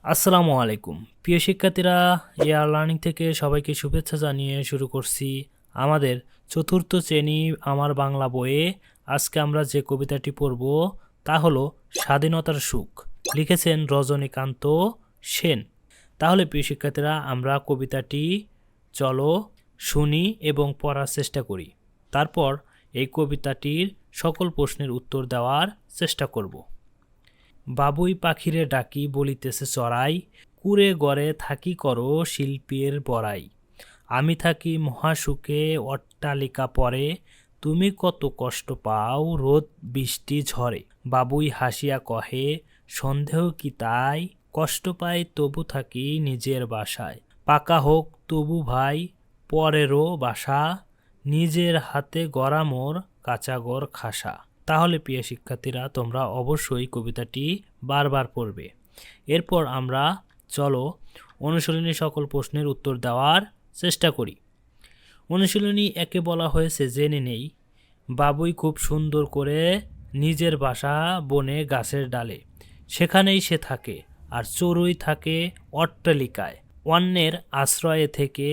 আসসালামু আলাইকুম প্রিয় শিক্ষার্থীরা, এআর লার্নিং থেকে সবাইকে শুভেচ্ছা জানিয়ে শুরু করছি আমাদের চতুর্থ শ্রেণী আমার বাংলা বইয়ে। আজকে আমরা যে কবিতাটি পড়ব তা হলো স্বাধীনতার সুখ, লিখেছেন রজনীকান্ত সেন। তাহলে প্রিয় শিক্ষার্থীরা, আমরা কবিতাটি চলো শুনি এবং পড়ার চেষ্টা করি। তারপর এই কবিতাটির সকল প্রশ্নের উত্তর দেওয়ার চেষ্টা করব। বাবুই পাখিরে ডাকি বলিতেছে চড়াই, কুড়ে গড়ে থাকি করো শিল্পীর বড়াই। আমি থাকি মহাসুখে অট্টালিকা পরে, তুমি কত কষ্ট পাও রোদ বৃষ্টি ঝড়ে। বাবুই হাসিয়া কহে সন্দেহ কি তাই, কষ্ট পাই তবু থাকি নিজের বাসায়। পাকা হোক তবু ভাই পরেরও বাসা, নিজের হাতে গড়া মোর কাঁচাগড় খাসা। তাহলে প্রিয় শিক্ষার্থীরা, তোমরা অবশ্যই কবিতাটি বারবার পড়বে। এরপর আমরা চলো অনুশীলনী সকল প্রশ্নের উত্তর দেওয়ার চেষ্টা করি। অনুশীলনী একে বলা হয়েছে জেনে নেই। বাবুই খুব সুন্দর করে নিজের বাসা বনে গাছের ডালে, সেখানেই সে থাকে। আর চড়ুই থাকে অট্টালিকায়, অন্যের আশ্রয়ে থেকে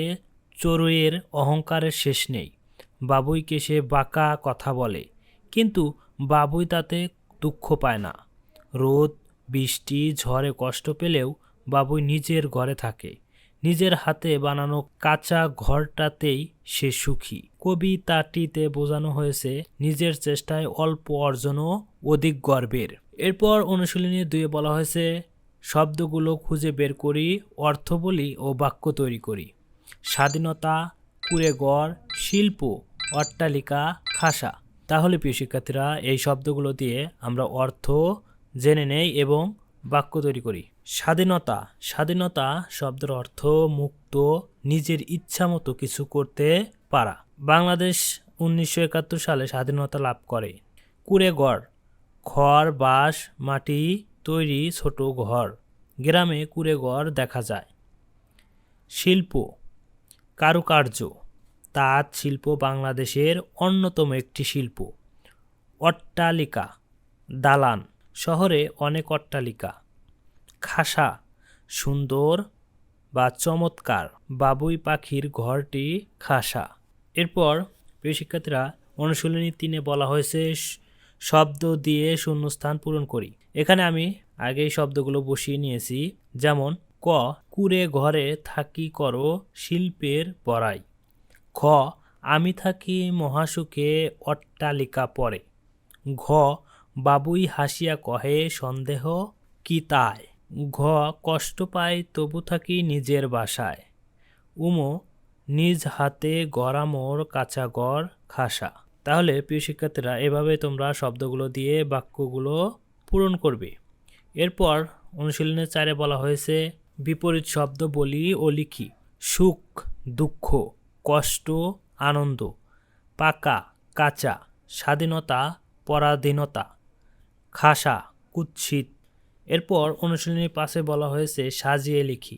চড়ুইয়ের অহংকারের শেষ নেই। বাবুইকে সে বাঁকা কথা বলে, কিন্তু বাবুই তাতে দুঃখ পায় না। রোদ বৃষ্টি ঝড়ে কষ্ট পেলেও বাবুই নিজের ঘরে থাকে, নিজের হাতে বানানো কাঁচা ঘরটাতেই সে সুখী। কবিতাটিতে বোঝানো হয়েছে নিজের চেষ্টায় অল্প অর্জনও অধিক গর্বের। এরপর অনুশীলনী 2 বলা হয়েছে শব্দগুলো খুঁজে বের করি, অর্থ বলি ও বাক্য তৈরি করি। স্বাধীনতা, কুঁড়েঘর, শিল্প, অট্টালিকা, খাসা। তাহলে প্রিয় শিক্ষার্থীরা, এই শব্দগুলো দিয়ে আমরা অর্থ জেনে নেই এবং বাক্য তৈরি করি। স্বাধীনতা। স্বাধীনতা শব্দের অর্থ মুক্ত, নিজের ইচ্ছা মতো কিছু করতে পারা। বাংলাদেশ 1971 সালে স্বাধীনতা লাভ করে। কুঁড়েঘর, খড় বাঁশ মাটি তৈরি ছোট ঘর, গ্রামে কুঁড়েঘর দেখা যায়। শিল্প, কারুকার্য, তাঁত শিল্প বাংলাদেশের অন্যতম একটি শিল্প। অট্টালিকা, দালান, শহরে অনেক অট্টালিকা। খাসা, সুন্দর বা চমৎকার, বাবুই পাখির ঘরটি খাসা। এরপর প্রিয় শিক্ষার্থীরা, অনুশীলনী 3 বলা হয়েছে শব্দ দিয়ে শূন্যস্থান পূরণ করি। এখানে আমি আগেই শব্দগুলো বসিয়ে নিয়েছি। যেমন ক, কুঁড়ে ঘরে থাকি করো শিল্পের বড়াই। খ, আমি থাকি মহাসুখে অট্টালিকা পরে। ঘ, বাবুই হাসিয়া কহে সন্দেহ কি তাই। ঘ, কষ্ট পাই তবু থাকি নিজের বাসায়। উমো, নিজ হাতে গড়া মোর কাঁচা ঘর খাসা। তাহলে প্রিয় শিক্ষার্থীরা, এভাবে তোমরা শব্দগুলো দিয়ে বাক্যগুলো পূরণ করবে। এরপর অনুশীলনে 4 বলা হয়েছে বিপরীত শব্দ বলি ও লিখি। সুখ, দুঃখ, কষ্ট, আনন্দ, পাকা, কাঁচা, স্বাধীনতা, পরাধীনতা, খাসা, কুৎসিত। এরপর অনুশীলনী 5 বলা হয়েছে সাজিয়ে লিখি।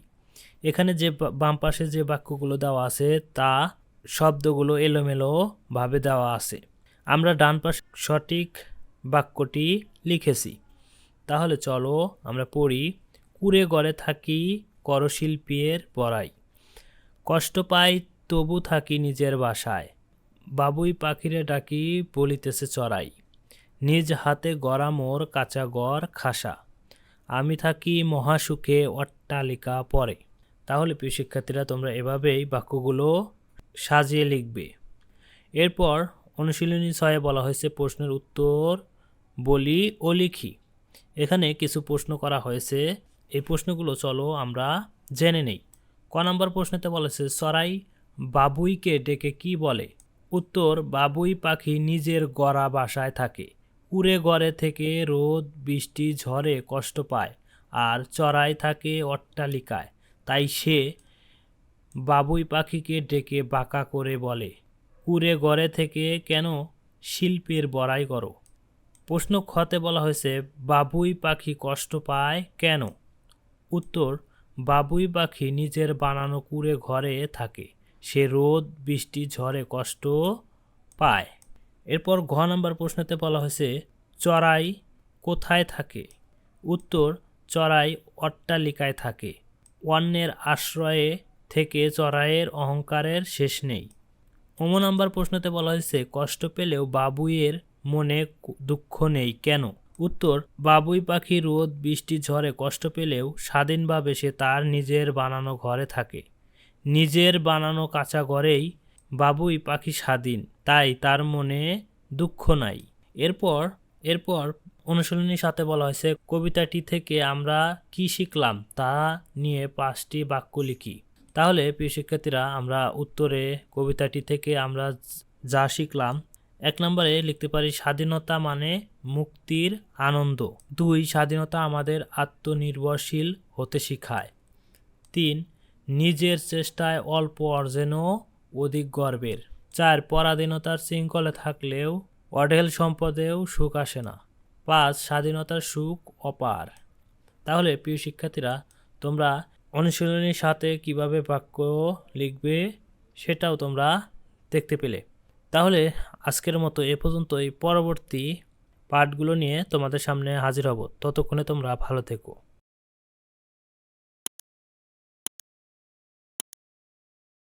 এখানে যে বাম পাশে যে বাক্যগুলো দেওয়া আছে তা শব্দগুলো এলোমেলো ভাবে দেওয়া আছে। আমরা ডান পাশে সঠিক বাক্যটি লিখেছি। তাহলে চলো আমরা পড়ি। কুঁড়ে ঘরে থাকি করশিল্পীর বড়াই, কষ্ট পাই তবু থাকি নিজের বাসায়। বাবুই পাখিরে ডাকি বলিতেছে চড়াই, নিজ হাতে গড়া মোর কাঁচা ঘর খাসা। আমি থাকি মহাসুখে অট্টালিকা পরে। তাহলে প্রিয় শিক্ষার্থীরা, তোমরা এভাবেই বাক্যগুলো সাজিয়ে লিখবে। এরপর অনুশীলনী 6 বলা হয়েছে প্রশ্নের উত্তর বলি ও লিখি। এখানে কিছু প্রশ্ন করা হয়েছে, এই প্রশ্নগুলো চলো আমরা জেনে নেই। ক নম্বর প্রশ্নেতে বলেছে চড়াই বাবুইকে ডেকে কি বলে। উত্তর, বাবুই পাখি নিজের গড়া বাসায় থাকে, কুঁড়ে ঘরে থেকে রোদ বৃষ্টি ঝড়ে কষ্ট পায়, আর চড়াই থাকে অট্টালিকায়, তাই সে বাবুই পাখিকে ডেকে বাঁকা করে বলে, কুঁড়ে ঘরে থেকে কেন শিল্পের বড়াই করো। প্রশ্ন খতে বলা হয়েছে বাবুই পাখি কষ্ট পায় কেন। উত্তর, বাবুই পাখি নিজের বানানো কুঁড়ে ঘরে থাকে, সে রোদ বৃষ্টি ঝড়ে কষ্ট পায়। এরপর ঘ নম্বর প্রশ্নতে বলা হয়েছে চড়াই কোথায় থাকে। উত্তর, চড়াই অট্টালিকায় থাকে। অন্যের আশ্রয়ে থেকে চড়াইয়ের অহংকারের শেষ নেই। নম্বর প্রশ্নতে বলা হয়েছে কষ্ট পেলেও বাবুইয়ের মনে দুঃখ নেই কেন? উত্তর, বাবুই পাখি রোদ বৃষ্টি ঝড়ে কষ্ট পেলেও স্বাধীনভাবে সে তার নিজের বানানো ঘরে থাকে। নিজের বানানো কাঁচা ঘরেই বাবুই পাখি স্বাধীন, তাই তার মনে দুঃখ নাই। এরপর অনুশীলনীর সাথে বলা হয়েছে কবিতাটি থেকে আমরা কি শিখলাম তা নিয়ে 5টি বাক্য লিখি। তাহলে প্রিয় শিক্ষার্থীরা, আমরা উত্তরে কবিতাটি থেকে আমরা যা শিখলাম, 1 নম্বরে লিখতে পারি স্বাধীনতা মানে মুক্তির আনন্দ। 2, স্বাধীনতা আমাদের আত্মনির্ভরশীল হতে শেখায়। 3, নিজের চেষ্টায় অল্প অর্জনও অধিক গর্বের। 4, পরাধীনতার শৃঙ্খলে থাকলেও অঢেল সম্পদেও সুখ আসে না। 5, স্বাধীনতার সুখ অপার। তাহলে প্রিয় শিক্ষার্থীরা, তোমরা অনুশীলনীর সাথে কিভাবে বাক্য লিখবে সেটাও তোমরা দেখতে পেলে। তাহলে আজকের মতো এ পর্যন্তই। পরবর্তী পাঠগুলো নিয়ে তোমাদের সামনে হাজির হব। ততক্ষণে তোমরা ভালো থেকো।